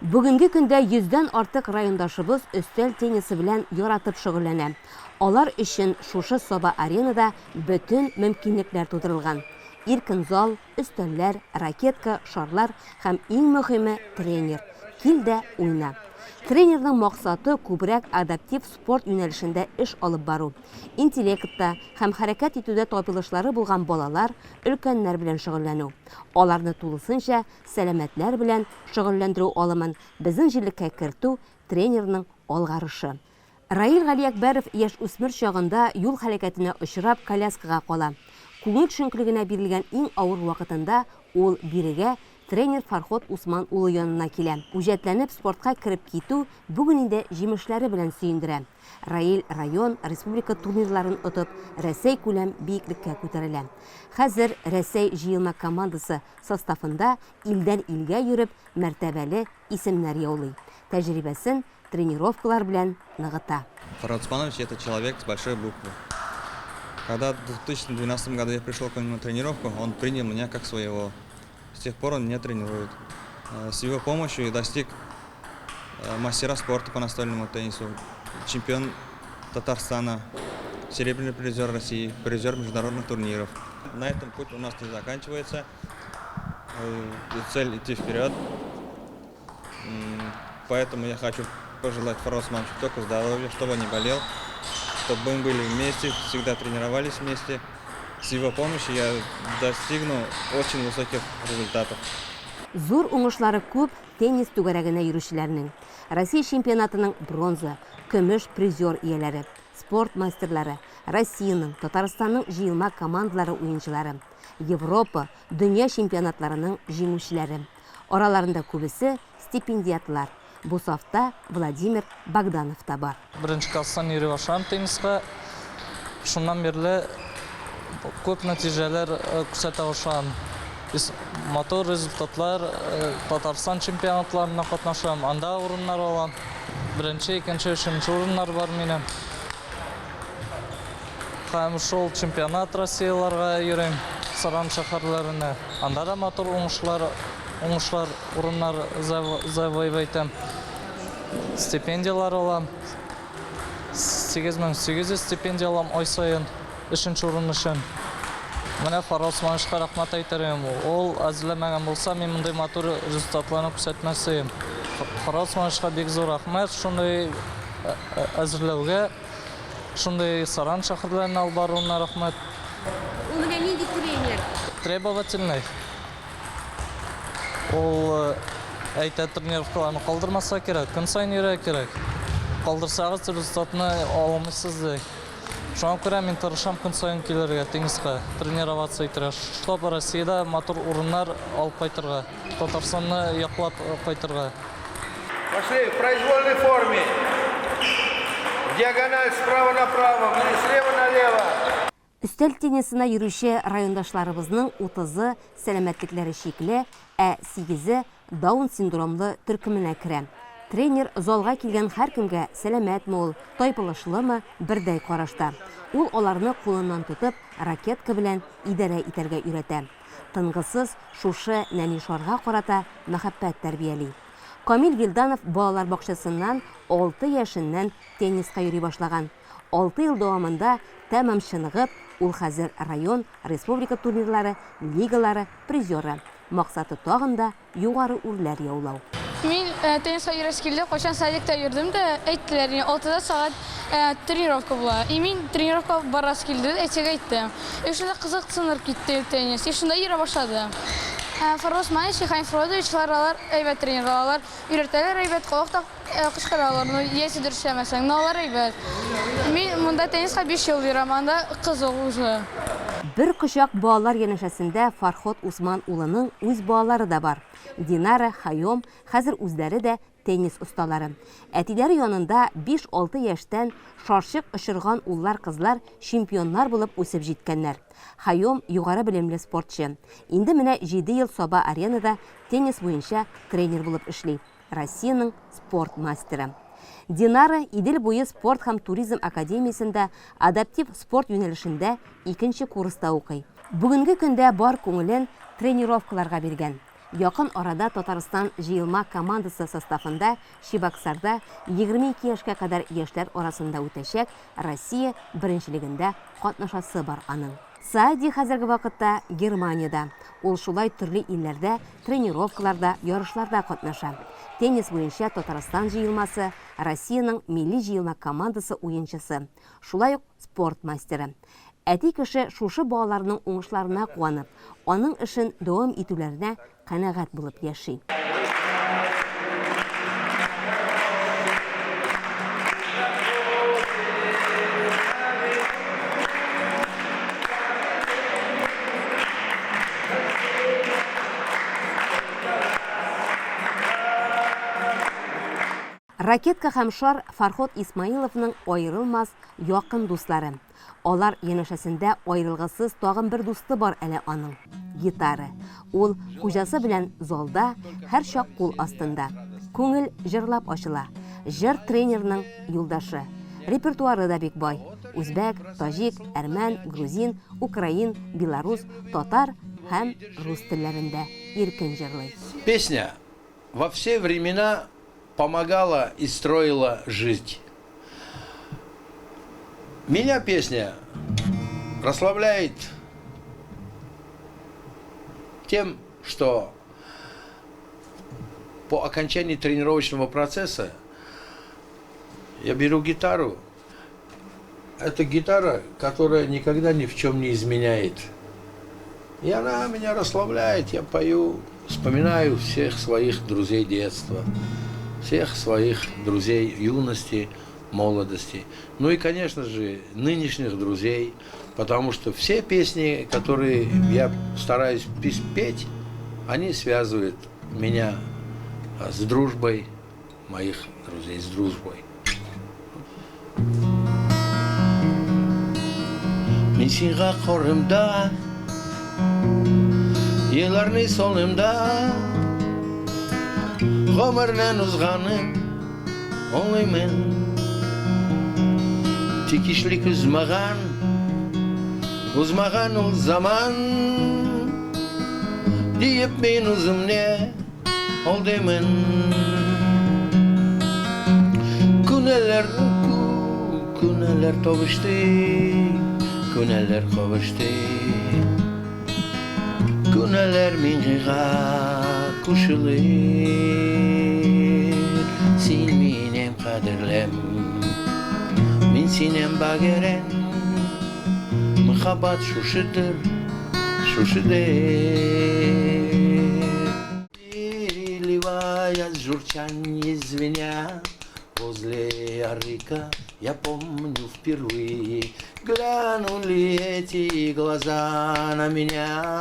Speaker 1: Бүгенге көндә 100дән артык райондашыбыз өстәл теннисы белән яратып шөгыльләнә. Алар өчен шушы Саба аренада бөтен мөмкинлекләр тудырылган. Иркен зал, өстәлләр, ракетка, шарлар һәм иң мөһиме тренер. Кил дә уйна. Тренерның максаты күбрәк адаптив спорт юнәлешендә эш алып бару. Интеллектта һәм хәрәкәт итүдә тапылышлары булган балалар, өлкәннәр белән шөгыльләнү. Аларны тулысынча сәламәтләр белән шөгыльләндерү алымын безнең җирлеккә кертү тренерның алгарышы. Раил Галиәкбәров яшь үсмер чагында юл һәлакәтенә очрап коляскага кала. Күңел төшенклегенә бирелгән иң авыр вакытында ул бирегә тренер Фархот Усман улы янына килә. Үҗәтләнеп спортка кереп китү бүген инде җимешләре белән сөендерә. Раил район, республика турнирларын отып, Рәсәй күләм биеклеккә күтәрелә. Хәзер Рәсәй җыелма командасы составында илдән илгә йөреп, мәртәбәле исемнәр яулый. Тәҗрибәсен тренировкалар белән ныгыта.
Speaker 4: Фархот Усманович — это человек с большой буквы. Когда в 2012 году я пришел к нему на тренировку, он принял меня как своего. С тех пор он меня тренирует. С его помощью я достиг мастера спорта по настольному теннису, чемпион Татарстана, серебряный призер России, призер международных турниров. На этом путь у нас не заканчивается. Цель — идти вперед. Поэтому я хочу пожелать Фархоту Усмановичу только здоровья, чтобы он не болел, чтобы мы были вместе, всегда тренировались вместе. С его помощью я достигну очень высоких результатов.
Speaker 1: Зур уңышлары күп теннис түгәрәгенә йөрүчеләрнең. Россия чемпионатының бронза, көмеш призер ияләре, спорт мастерлары, Россияның, Татарстанның җыелма командалары уенчылары, Европа, дөнья чемпионатларының җиңүчеләре. Араларында күбесе стипендиатлар. Бу сафта Владимир Богданов та бар.
Speaker 22: Беренче класстан йөри башлам тенниска. Шуннан бирле көп нәтиҗәләр күрсәтә башлаган. Мотор результатлар, Татарстан чемпионатларына катнашам. Анда урыннар алам. Беренче, икенче, өченче урыннар бар минем. Һәм шул чемпионат Россияларга йөрим, Саран шәһәрләренә. Анда да мотор уңышлар, урыннар завоевайтам. Стипендиялар алам. 8800 стипендия алам ай сайын, 3нче урын өчен. Менә Фархот Усмановичка рәхмәт әйтәм. Ул әзерләмәгән булса, мин мондай мотор результатларны күрсәтмәсем. Фархот Усмановичка бик зур рәхмәт, шундый әзерләүгә, шундый Саран шәһәрләренә алып баруына рәхмәт.
Speaker 1: Ул менә нинди тренер?
Speaker 22: Требовательный. Ул әйтә, тренировкаларны калдырмаса кирәк, көн сайын йөрә кирәк. Калдырсагыз, результатны алмыйсыз. Шуңа күрә мин тырышам көн сайын килергә тенниска, тренироваться итәргә, чтобы Россиядә мотор урыннар алып кайтырга, Татарстанны яклап кайтырга.
Speaker 21: Пошли в произвольной форме. Диагональ справа направо, слева налево.
Speaker 1: Өстәл теннисына йөрүче райондашларыбызның 30-ы сәламәтлекләре шикле, 8-е Даун синдромлы төркеменә керә. Тренер залга килгән һәркемгә сәламәтме ул, тайпылышлымы бердәй карашта. Ул аларны кулыннан тотып, ракетка белән идарә итәргә өйрәтә. Тынгысыз шушы нәнишарга карата мәхәббәт тәрбияли. Камил Вилданов балалар бакчасыннан 6 яшеннән тенниска йөри башлаган. 6 ел дәвамында тәмам чыныгып, ул хәзер район, республика турнирлары, лигалары призеры. Максаты тагында югары үрләр яулау.
Speaker 23: Мин тенниска йөрәш килде, кайчан садикта йөрдем дә, әйттеләр, 6-да сагат тренировка була. Мин тренировка барас килде, әйтсәгә әйттем. Шунда кызыксынып китте теннис. Шунда йөрә башлады. Фархот Усманович, Хайм Фродовичлар әйбәт тренерлар, өйрәтәләр әйбәт, калакта кычкыралар, яисә дөресәмәсәң, налар әйбәт. Мин монда тенниска 5 ел йөрәм, анда кызык уже.
Speaker 1: Бер кочак балалар янәшәсендә Фархот Усман улының үз балалары да бар. Динара, Хайом, хәзер үзләре дә теннис осталары. Әтиләре янында 5-6 яшьтән шарчык очырган уллар-кызлар чемпионнар булып үсеп җиткәннәр. Хайом югары белемле спортчы. Инде менә 7 ел Саба аренада теннис буенча тренер булып эшли. Россиянең спорт мастеры. Динара Идел буе спорт һәм туризм академиясендә адаптив спорт юнәлешендә 2нче курста укый. Бүгенге көндә бар күңелен тренировкаларга биргән. Якын арада Татарстан җыелма командасы составында Чебоксарда 22 яшькә кадәр яшьләр арасында үтәчәк Россия беренчелегендә катнашасы бар аның. Саади хәзерге вакытта Германиядә. Ул шулай төрле илләрдә тренировкаларда, ярышларда катнаша. Теннис буенча Татарстан җыелмасы, Россиянең милли җыелма командасы уенчысы. Шулай ук спорт мастеры. Әти кеше шушы балаларның уңышларына куанып, аның эшен дәвам итүләренә канәгать булып яши. Ракетка һәм шар Фархот Исмаиловның айрылмас якын дуслары. Алар янәшәсендә айрылгысыз тагын бер дусты бар әле аның – гитара. Ул хуҗасы белән залда һәр чак кул астында. Күңел җырлап ачыла. Җыр тренерның юлдашы. Репертуары да бик бай. Үзбәк, таҗик, әрмән, грузин, украин, белорус, татар һәм рус телләрендә иркен җырлый.
Speaker 3: Песня во все времена помогала и строила жизнь. Меня песня расслабляет тем, что по окончании тренировочного процесса я беру гитару. Это гитара, которая никогда ни в чем не изменяет. И она меня расслабляет, я пою, вспоминаю всех своих друзей детства, всех своих друзей юности, молодости. Ну и, конечно же, нынешних друзей, потому что все песни, которые я стараюсь петь, они связывают меня с дружбой моих друзей, с дружбой. Мин сиңа корымда, елларны солымда, гомернән узганын оңлыймын. Тикишлек узмаган ул заман, диеп мин үземне алдымын. Күнәләр табышты, күнәләр кавышты, күнәләр миңа кушылыр. Син минем кадерлем, мин синем багерен, мөхәббәт шушыдыр, Переливая журчанье звеня возле ярыка, я помню впервые глянули эти глаза на меня.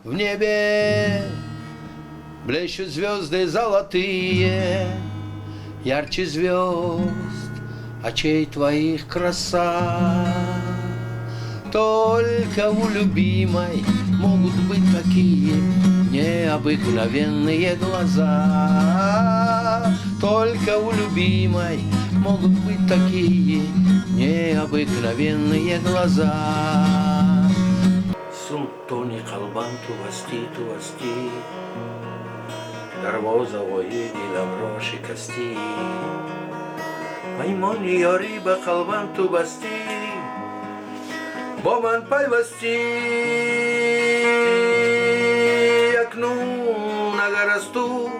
Speaker 3: В небе блещут звезды золотые, ярче звезд очей твоих краса. Только у любимой могут быть такие необыкновенные глаза. Только у любимой могут быть такие необыкновенные глаза. Султони қалбан тувасти, дарвоза воедила броши кости. Маймони яриба қалбан тувасти, боман пайвасти, акну нагарасту,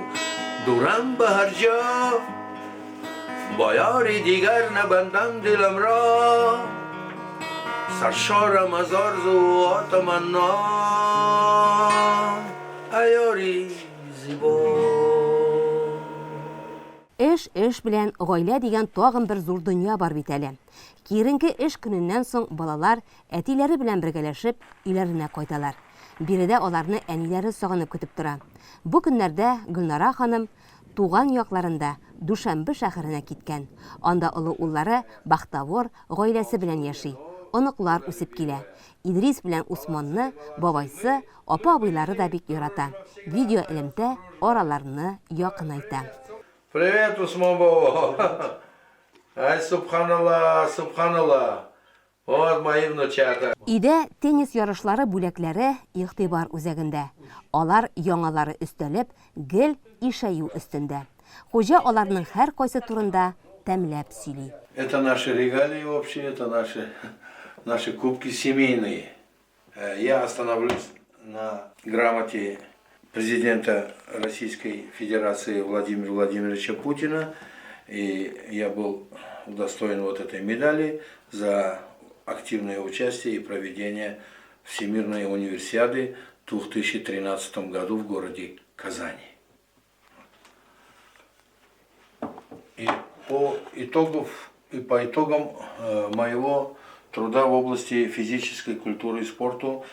Speaker 3: дурам бахаржа, бояри дигар набандам дилам ра, саршора мазарзу атаманна, айори зибо.
Speaker 1: Эш белән гаилә дигән тагын бер зур дөнья бар бит әле. Киренке эш көненнән соң балалар әтиләре белән бергәләшеп өйләренә кайталар. Биредә аларны әниләре сагынып көтеп тора. Бу көннәрдә Гөлнара ханым туган якларында Душанбе шәһәренә киткән. Анда олы уллары Бахтавор гаиләсе белән яши. Оныклар үсеп килә. Идрис белән Усманны бабайсы, апа-абыйлары да бик ярата. Видео элемтә араларны якынайта.
Speaker 3: Привет, Усман баба. Ай, субханалла, субханалла. Вот мои внучата.
Speaker 1: Идә теннис ярышлары бүләкләре игътибар үзәгендә. Алар яңалары өстәлеп, гел ишәю өстендә. Хуҗа аларның һәр кайсы турында тәмләп сөйли.
Speaker 3: Это наши регалии общие, это наши кубки семейные. Я остановлюсь на грамоте президента Российской Федерации Владимира Владимировича Путина. И я был удостоен вот этой медали за активное участие и проведение Всемирной универсиады в 2013 году в городе Казани. И по итогам моего труда в области физической культуры и спорта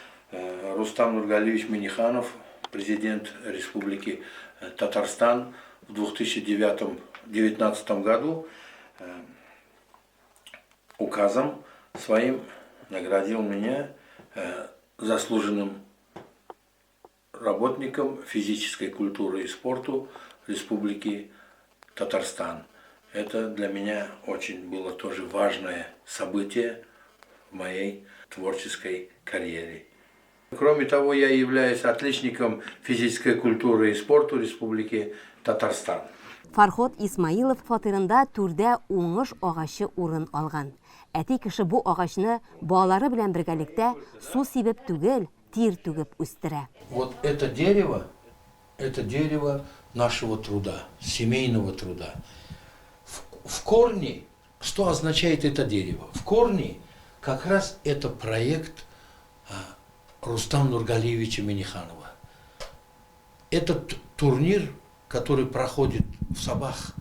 Speaker 3: Рустам Нургалиевич Миниханов, президент Республики Татарстан, в 2019 году указом своим наградил меня заслуженным работником физической культуры и спорту Республики Татарстан. Это для меня очень было тоже важное событие в моей творческой карьере. Кроме того, я являюсь отличником физической культуры и спорту Республики Татарстан.
Speaker 1: Фархот Исмаилов фатирында түрдә уңыш агачы урын алган. Әти кеше бу агачны балалары белән бергәлектә су сибеп түгел, тир түгеп үстерә.
Speaker 3: Вот это дерево нашего труда, семейного труда. В корне, что означает это дерево? В корне как раз это проект Рустама Нургалиевича Миниханова. Этот турнир, который проходит в Сабах,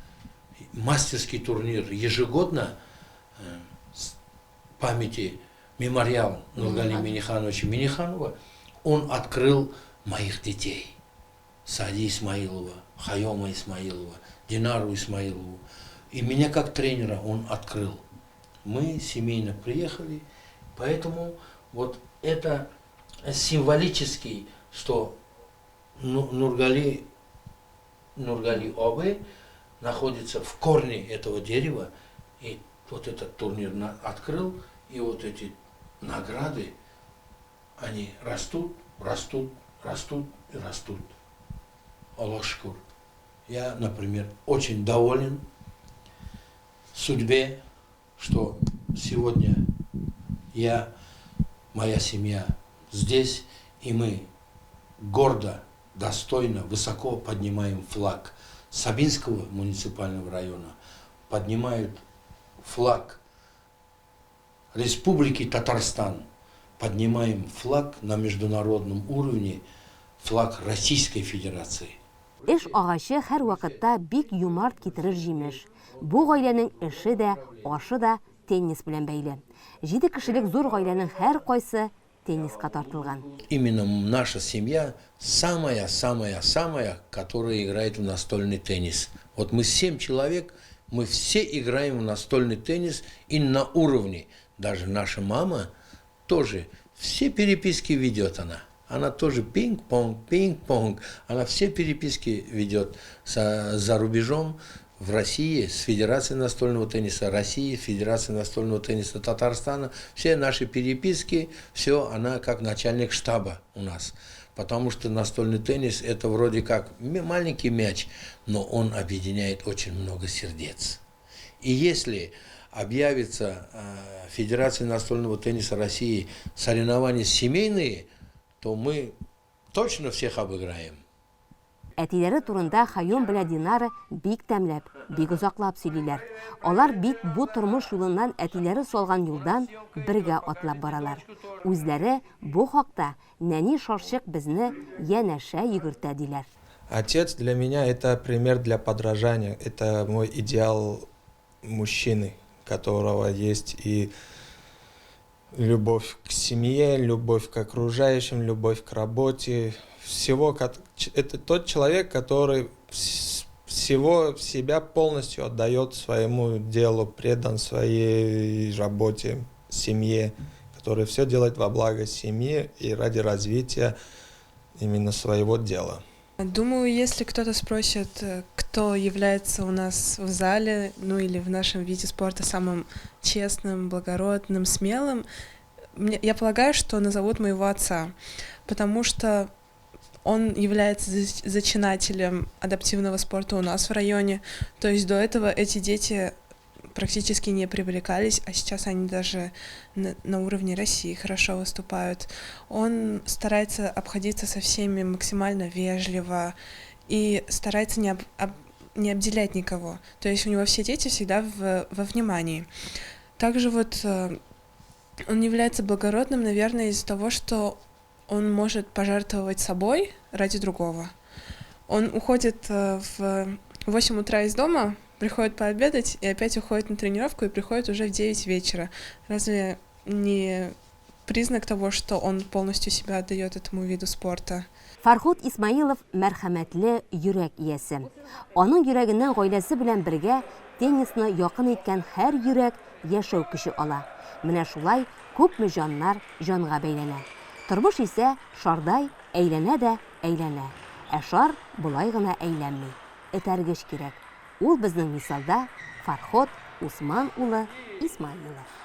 Speaker 3: мастерский турнир, ежегодно памяти мемориал Нургали Минихановича Миниханова, он открыл моих детей. Сади Исмаилова, Хайома Исмаилова, Динару Исмаилову. И меня как тренера он открыл. Мы семейно приехали, поэтому вот это символически, что Нургали Обы находится в корне этого дерева, и вот этот турнир открыл, и вот эти награды, они растут, растут, растут и растут. Аллах шкур. Я, например, очень доволен судьбе, что сегодня я, моя семья здесь, и мы гордо, достойно, высоко поднимаем флаг Сабинского муниципального района, поднимают флаг Республики Татарстан, поднимаем флаг на международном уровне, флаг Российской Федерации.
Speaker 1: Эш агачы һәр вакытта бик юмарт китерер җимеш. Бу гаиләнең эше дә, ашы да теннис белән бәйле. 7 кешелек зур гаиләнең һәр кайсы тенниска тартылган.
Speaker 3: Именно наша семья самая, которая играет в настольный теннис. Вот мы 7 человек, мы все играем в настольный теннис и на уровне. Даже наша мама тоже все переписки ведет она. Она тоже пинг-понг. Она все переписки ведет за рубежом, в России, с Федерацией настольного тенниса России, Федерацией настольного тенниса Татарстана. Все наши переписки, все она как начальник штаба у нас. Потому что настольный теннис это вроде как маленький мяч, но он объединяет очень много сердец. И если объявится Федерация настольного тенниса России соревнования семейные, то мы точно всех обыграем.
Speaker 1: Әтиләре турында Хайом белән Динара бик тәмләп, бик озаклап сөйлиләр. Алар бит бу тормыш юлыннан әтиләре салган юлдан бергә атлап баралар. Үзләре бу хакта нәни шарчык безне янәшә йөгертә диләр.
Speaker 9: Отец для меня это пример для подражания. Это мой идеал мужчины, которого есть и любовь к семье, любовь к окружающим, любовь к работе. Это тот человек, который всего себя полностью отдает своему делу, предан своей работе, семье, который все делает во благо семьи и ради развития именно своего дела.
Speaker 5: Думаю, если кто-то спросит, кто является у нас в зале, ну или в нашем виде спорта самым честным, благородным, смелым, я полагаю, что назовут моего отца, потому что он является зачинателем адаптивного спорта у нас в районе. То есть до этого эти дети практически не привлекались, а сейчас они даже на уровне России хорошо выступают. Он старается обходиться со всеми максимально вежливо и старается не обделять никого. То есть у него все дети всегда во внимании. Также вот он является благородным, наверное, из-за того, что он может пожертвовать собой ради другого. Он уходит в 8 утра из дома, приходит пообедать и опять уходит на тренировку и приходит уже в 9 вечера. Разве не признак того, что он полностью себя отдает этому виду спорта.
Speaker 1: Фархут Исмаилов мәрхәмәтле йөрәк иясе. Аның йөрәгеннән гаиләсе белән бергә теннисны якын иткән һәр йөрәк яшәү көче ала. Менә шулай күпме җаннар җанга бәйләнә. Тормыш исә шардай әйләнә дә әйләнә. Ә шар булай гына әйләнми. Этәргеч кирәк. Ул безнең мисалда Фархот Усман улы Исмаилов.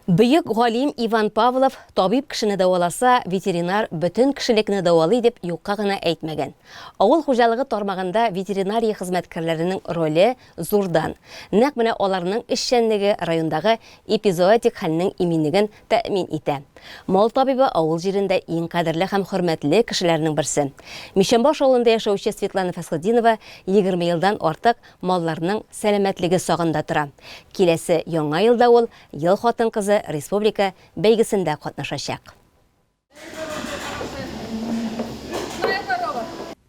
Speaker 1: Бөек галим Иван Павлов табиб кешене дәваласа, ветеринар бөтен кешелекне дәвалый дип юкка гына әйтмәгән. Авыл хуҗалыгы тармагында ветеринария хезмәткәрләренең роле зурдан. Нәкъ менә аларның эшчәнлеге райондагы эпизоотик хәлнең иминлеген тәэмин итә. Мал табибы авыл җирендә иң кадерле һәм хөрмәтле кешеләрнең берсе. Мишәмбаш авылында яшәүче Светлана Фәсхетдинова 20 елдан артык малларның сәламәтлеге сагында тора. Киләсе яңа елда ул ел хатын-кызы республика бәйгесендә катнашачак.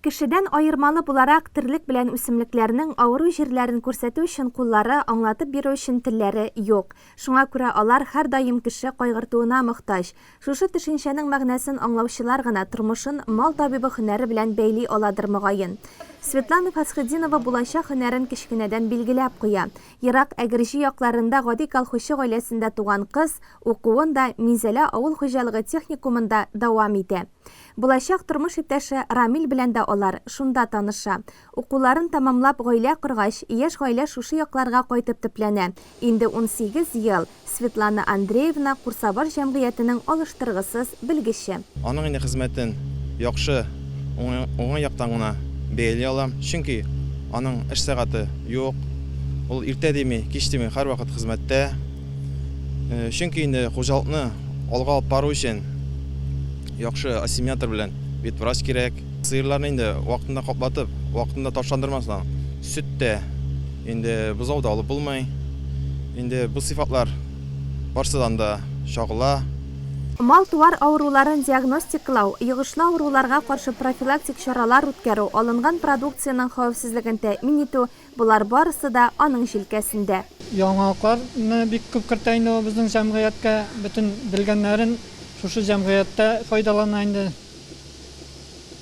Speaker 16: Кешедән айырмалы буларак терлек белән үсемлекләрнең авыру җирләрен күрсәтү өчен куллары, аңлатып бирү өчен телләре юк. Шуңа күрә алар һәр даим кеше кайгыртуына мохтаҗ. Шушы төшенчәнең мәгънәсен аңлаучылар гына тормышын мал табибы һөнәре белән бәйли аладыр мөгаен. Светлана Фәсхетдинова булачак һөнәрен кечкенәдән билгеләп куя. Ерак Әгерҗи якларында гади колхозчы гаиләсендә туган кыз укуын да Минзәлә авыл хуҗалыгы техникумында дәвам итә. Булачак тормыш иптәше Рамил белән дә алар шунда таныша. Укуларын тамамлап гаилә коргач, яшь гаилә шушы якларга кайтып төпләнә. Инде 18 ел Светлана Андреевна Курсабар җәмгыятенең алыштыргысыз белгече.
Speaker 6: Аның инде хезмәтен яхшы уңай яктан гына бәйли алам, чөнки аның эш сәгате юк. Ул иртә дими, кич дими һәрвакыт хезмәттә. Чөнки инде хуҗалыкны алга алып бару өчен яхшы ассимилятор белән ветврач кирәк. Сыерларны инде вакытында каплатып, вакытында ташландырмаслар. Сөттә инде бозауда алып булмый. Инде бу сыйфатлар барсыдан да шагыла.
Speaker 16: Мал-туар авыруларын диагностикалау, йогышлы авыруларга каршы профилактик чаралар үткәрү, алынган продукцияның хәвефсезлеген тәэмин итү булар барысы да аның җилкәсендә.
Speaker 7: Яңалыкларны бик күп кертә инде безнең җәмгыятькә, бөтен белгәннәрен шушы җәмгыятьтә файдалана инде.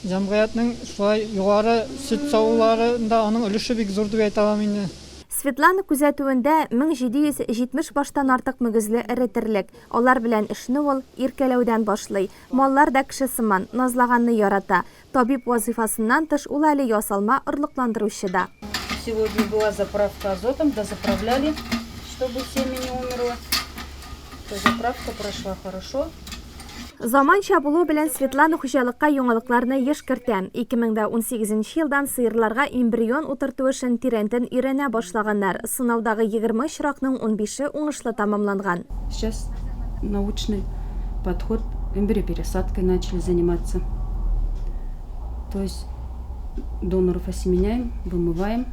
Speaker 7: Җәмгыятьнең шулай югары сөт сауларында аның өлеше бик зур дип әйтә алам инде.
Speaker 16: Светлана күзәтүендә 1770 баштан артык мөгезле эретерлек. Алар белән эшне ул иркәләүдән башлый. Маллар да кеше сыман, назлаганны ярата. Табиб вазифасыннан тыш ул әле ясалма орлыкландыручы да.
Speaker 8: Сегодня была заправка азотом, дозаправляли, чтобы семя не умерло. Заправка прошла хорошо.
Speaker 16: Заманча булу белән Светлана хуҗалыкка яңалыкларны еш кертә. 2018 елдан сыерларга эмбрион утырту эшен тирәнтен өйрәнә башлаганнар. Сынаудагы 20 очракның 15-е уңышлы тамамланган.
Speaker 24: Сейчас научный подход, эмбриопересадкой начали заниматься. То есть доноров осеменяем, вымываем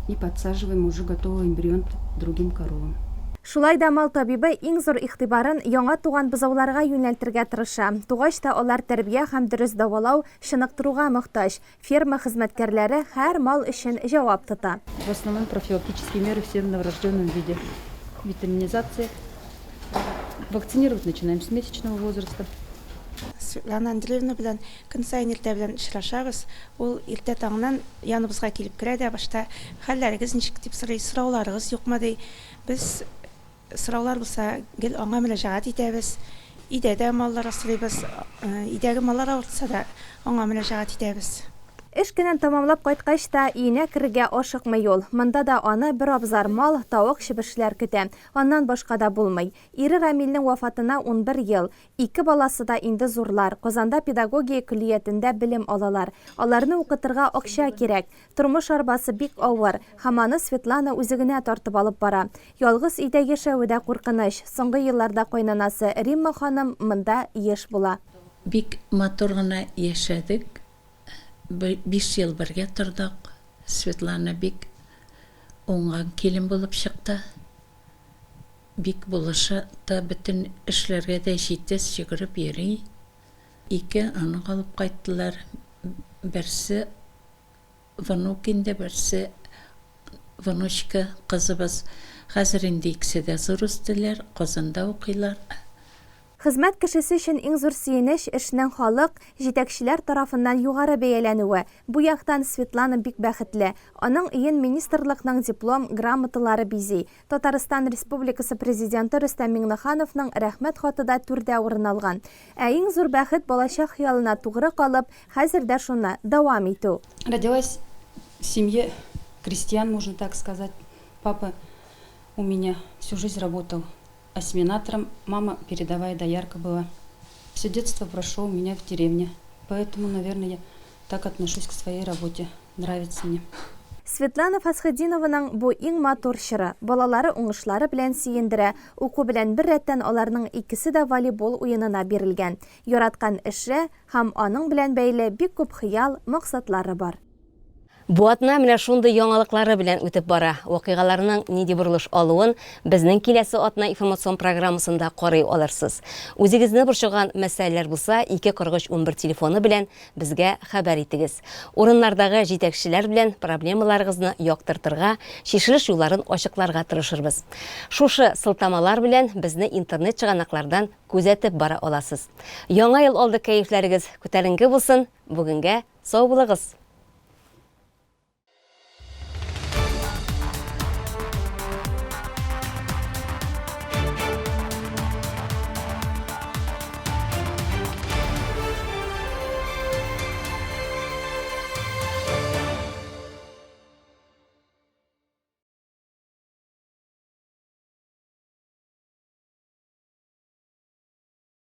Speaker 24: и подсаживаем уже готовый эмбрион другим коровам.
Speaker 16: Шулай да мал табибы иң зур игътибарын яңа туган бозауларга юнәлтергә тырыша. Тугач та алар тәрбия һәм дөрес дәвалау, шыныктыруга мохтаҗ. Ферма хезмәткәрләре һәр мал өчен җавап тота.
Speaker 24: В основном профилактические меры все в новорожденном виде. Витаминизация. Вакцинировать начинаем с месячного возраста.
Speaker 25: Светлана Андреевна белән көн сайын иртә белән очрашабыз. Ул иртә таңнан яныбызга килеп керә дә башта хәлләрегез ничек дип сорый, сорауларыгыз юкмы ди. Без сораулар булса гел аңа мөрәҗәгать итәбез. Идәдә маллар асрыйбыз, идәге маллар авыртса да аңа мөрәҗәгать итәбез.
Speaker 16: Эш көнен тамамлап кайткач та өенә керергә ашыкмый ул. Монда да аны бер абзар мал, тавык, чебешләр көтә. Аннан башка да булмый. Ире Рамилнең вафатына 11 ел. 2 баласы да инде зурлар. Казанда педагогия көллиятендә белем алалар. Аларны укытырга акча кирәк. Тормыш арбасы бик авыр. Һәм аны Светлана үзе генә тартып алып бара. Ялгыз өйдә яшәү дә куркыныч. Соңгы елларда кайнанасы Римма ханым монда еш була.
Speaker 26: Бик матур гына яшәдек. 5 ел бергә тордык. Светлана бик уңган килен булып чыкты. Бик булышы да бөтен эшләргә дә җитез йөгереп йөри. 2 аны алып кайттылар. Берсе внук инде, берсе внучка кызыбыз. Хәзер инде икесе дә зур үстеләр, Казанда укыйлар.
Speaker 16: Хезмәт кешесе өчен иң зур сөенеч эшнең халык, җитәкчеләр тарафыннан югары бәяләнүе. Бу яктан Светлана бик бәхетле. Аның өен министрлыкның диплом, грамоталары бизи. Татарстан Республикасы президенты Рөстәм Миңнехановның рәхмәт хаты да түрдә урын алган. Ә иң зур бәхет балачак хыялына тугры калып, хәзердә шуны дәвам итү.
Speaker 24: Родилась в семье крестьян, можно так сказать. Папа у меня всю жизнь работал ассиминатором, мама передовая доярка была. Все детство прошло у меня в деревне, поэтому, наверное, я так отношусь к своей работе. Нравится мне.
Speaker 16: Светлана Фасхетдинованың бу иң матур чоры. Балалары уңышлары белән сөендерә. Уку белән бер рәттән аларның икесе дә волейбол уенына бирелгән. Яраткан эше һәм аның белән бәйле бик күп хыял, максатлары бар.
Speaker 1: Бу атна менә шундый яңалыклары белән үтеп бара. Вакыйгаларның нинди бурылыш алуын безнең киләсе атна информацион программасында карый алырсыз. Үзегезне борчыган мәсьәләләр булса, 24311 телефоны белән безгә хәбәр итегез. Урыннардагы җитәкчеләр белән проблемаларыгызны яктыртырга, чишелеш юлларын ачыкларга тырышырбыз. Шушы сылтамалар белән безне интернет чыганаклардан күзәтеп бара аласыз. Яңа ел алды кәефләрегез күтәренке булсын. Бүгенгә сау булыгыз.